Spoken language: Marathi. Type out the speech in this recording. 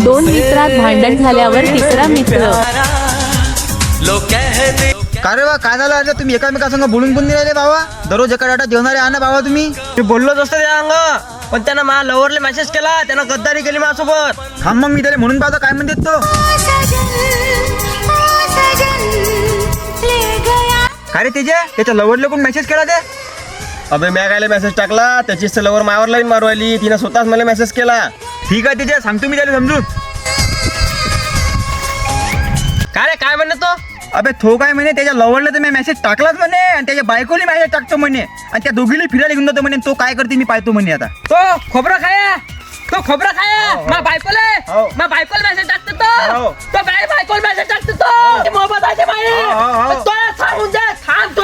दोन मित्रात भांडण झाल्यावर तिसरा मित्र. का रे बा, काय झालं अरे? तुम्ही एकामेकासंग बोलून पण नाही राहिले बाबा. दररोज एका डाटा जेवणारे आणा बाबा तुम्ही. मी बोललोच असतो त्या अंग, पण त्यानं माझ्या लवरले मेसेज केला, त्यानं गद्दारी केली माझ्यासोबत. थांब मग मी त्याला म्हणून पाहतो काय म्हणते तो. काय रे तेजे, त्याच्या लवरले कोण मेसेज केला ते? अबे मी कायला मेसेज टाकला, त्याची लवर मायावर लाईन मारवायली, तिनं स्वतःच मला मेसेज केला. ठीक आहे तेजे, सांगतो मी त्याला समजून. काय रे, काय म्हणत तो? अबे थो काय म्हणे, त्याच्या लवरला तर मी मेसेज टाकलाच म्हणे, आणि त्याच्या बायकोला मेसेज टाकतो म्हणे, आणि त्या दोघीला फिरायला घेऊन जातो म्हणे. तो काय करते मी पाहतो म्हणे आता. तो खोबरं खाया, तो खोबरं खाया. मा बायकोले, मा बायकोला मेसेज टाकतो तो. तो बायकोला मेसेज टाकतो तो. मोहब्बत आहे बाई. तो सांगून दे, थांब तो.